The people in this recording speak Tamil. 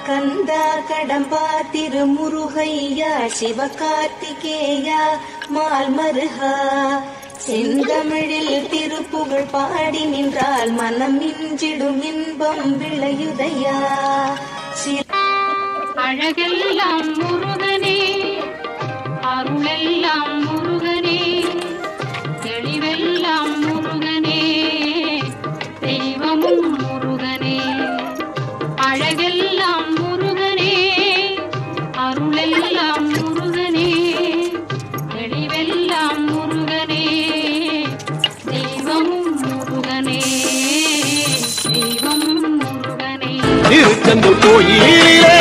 கந்தா கடம்பா திருமுருகையா சிவகார்த்திகேயா மால்மருகா செந்தமிழில் திருப்புகழ் பாடி நின்றால் மனம் மிஞ்சிடும் இன்பம் விளையுதையா. அழகெல்லாம் முருகனே, அருளெல்லாம் முருகனே, தெளிவெல்லாம் முருகனே, தெய்வமும் முருகனே. அழகெல்லாம் முருகனே, அருளெல்லாம் முருகனே, தெளிவெல்லாம் முருகனே, தெய்வமும் முருகனே, தெய்வமும் முருகனே. திருச்செந்தூர் கோயிலிலே